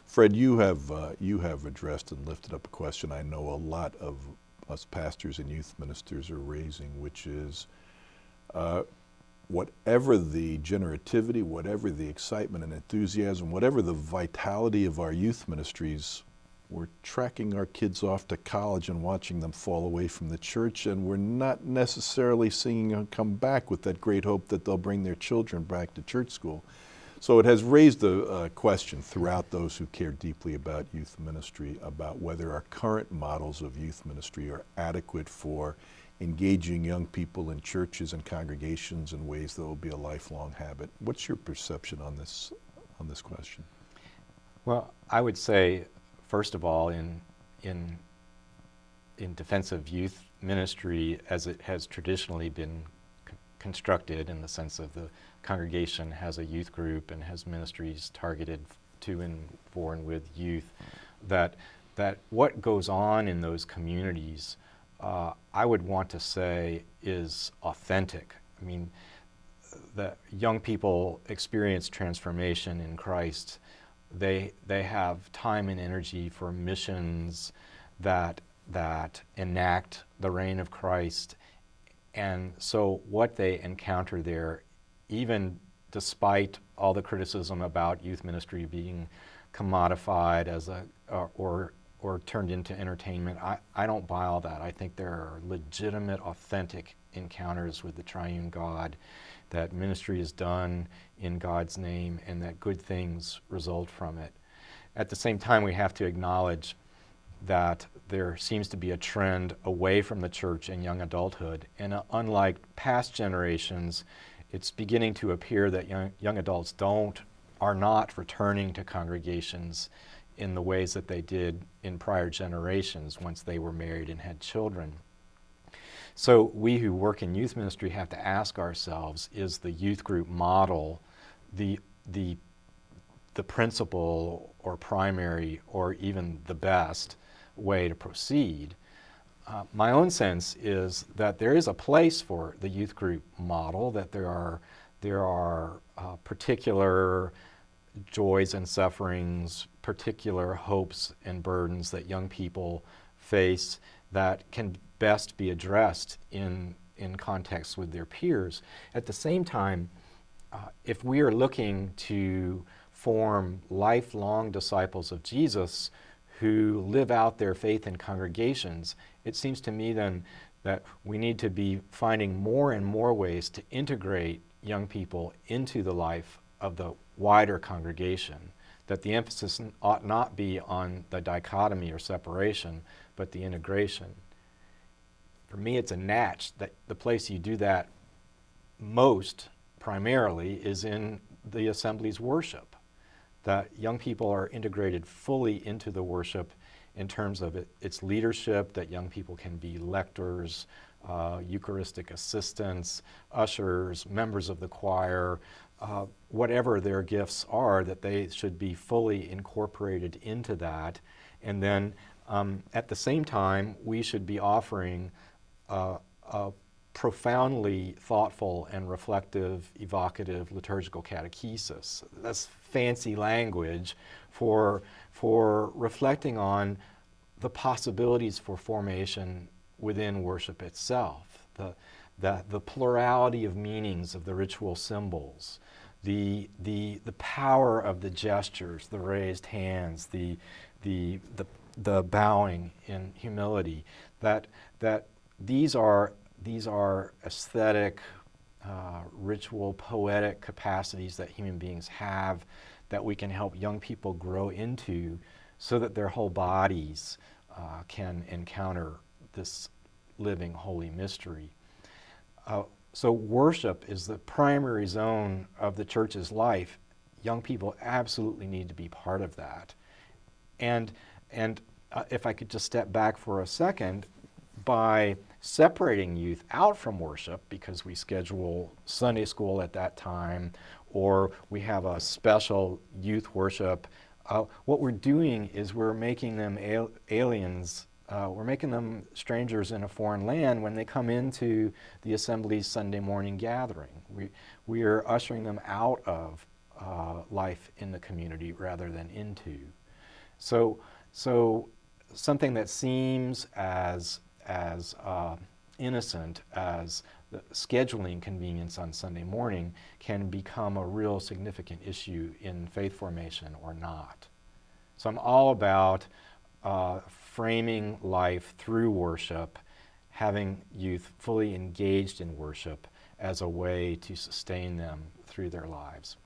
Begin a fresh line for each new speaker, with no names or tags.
Fred, you have addressed and lifted up a question I know a lot of us pastors and youth ministers are raising, which is whatever the generativity, whatever the excitement and enthusiasm, whatever the vitality of our youth ministries, we're tracking our kids off to college and watching them fall away from the church, and we're not necessarily seeing them come back with that great hope that they'll bring their children back to church school. So it has raised a question throughout those who care deeply about youth ministry about whether our current models of youth ministry are adequate for engaging young people in churches and congregations in ways that will be a lifelong habit. What's your perception on this question?
Well, I would say, first of all, in defense of youth ministry as it has traditionally been constructed, in the sense of the congregation has a youth group and has ministries targeted to and for and with youth, that what goes on in those communities, I would want to say, is authentic. I mean, the young people experience transformation in Christ. They have time and energy for missions that enact the reign of Christ. And so what they encounter there, even despite all the criticism about youth ministry being commodified as or turned into entertainment, I don't buy all that. I think there are legitimate, authentic encounters with the triune God, that ministry is done in God's name, and that good things result from it. At the same time, we have to acknowledge that there seems to be a trend away from the church in young adulthood, and unlike past generations, it's beginning to appear that young adults are not returning to congregations in the ways that they did in prior generations once they were married and had children. So we who work in youth ministry have to ask ourselves, is the youth group model the principal or primary or even the best way to proceed? My own sense is that there is a place for the youth group model, that there are particular joys and sufferings, particular hopes and burdens that young people face that can best be addressed in context with their peers. At the same time, if we are looking to form lifelong disciples of Jesus who live out their faith in congregations, it seems to me then that we need to be finding more and more ways to integrate young people into the life of the wider congregation, that the emphasis ought not be on the dichotomy or separation, but the integration. For me, it's a natch that the place you do that most primarily is in the assembly's worship, that young people are integrated fully into the worship in terms of its leadership, that young people can be lectors, Eucharistic assistants, ushers, members of the choir, whatever their gifts are, that they should be fully incorporated into that. And then at the same time, we should be offering a profoundly thoughtful and reflective, evocative liturgical catechesis. That's fancy language for reflecting on the possibilities for formation within worship itself, the plurality of meanings of the ritual symbols, the power of the gestures, the raised hands, the bowing in humility, that these are aesthetic, ritual, poetic capacities that human beings have that we can help young people grow into so that their whole bodies can encounter this living holy mystery. So worship is the primary zone of the church's life. Young people absolutely need to be part of that. And if I could just step back for a second, by separating youth out from worship because we schedule Sunday school at that time, or we have a special youth worship, what we're doing is we're making them aliens. We're making them strangers in a foreign land when they come into the Assembly's Sunday morning gathering. We are ushering them out of life in the community rather than into. So something that seems as innocent as the scheduling convenience on Sunday morning can become a real significant issue in faith formation or not. So I'm all about framing life through worship, having youth fully engaged in worship as a way to sustain them through their lives.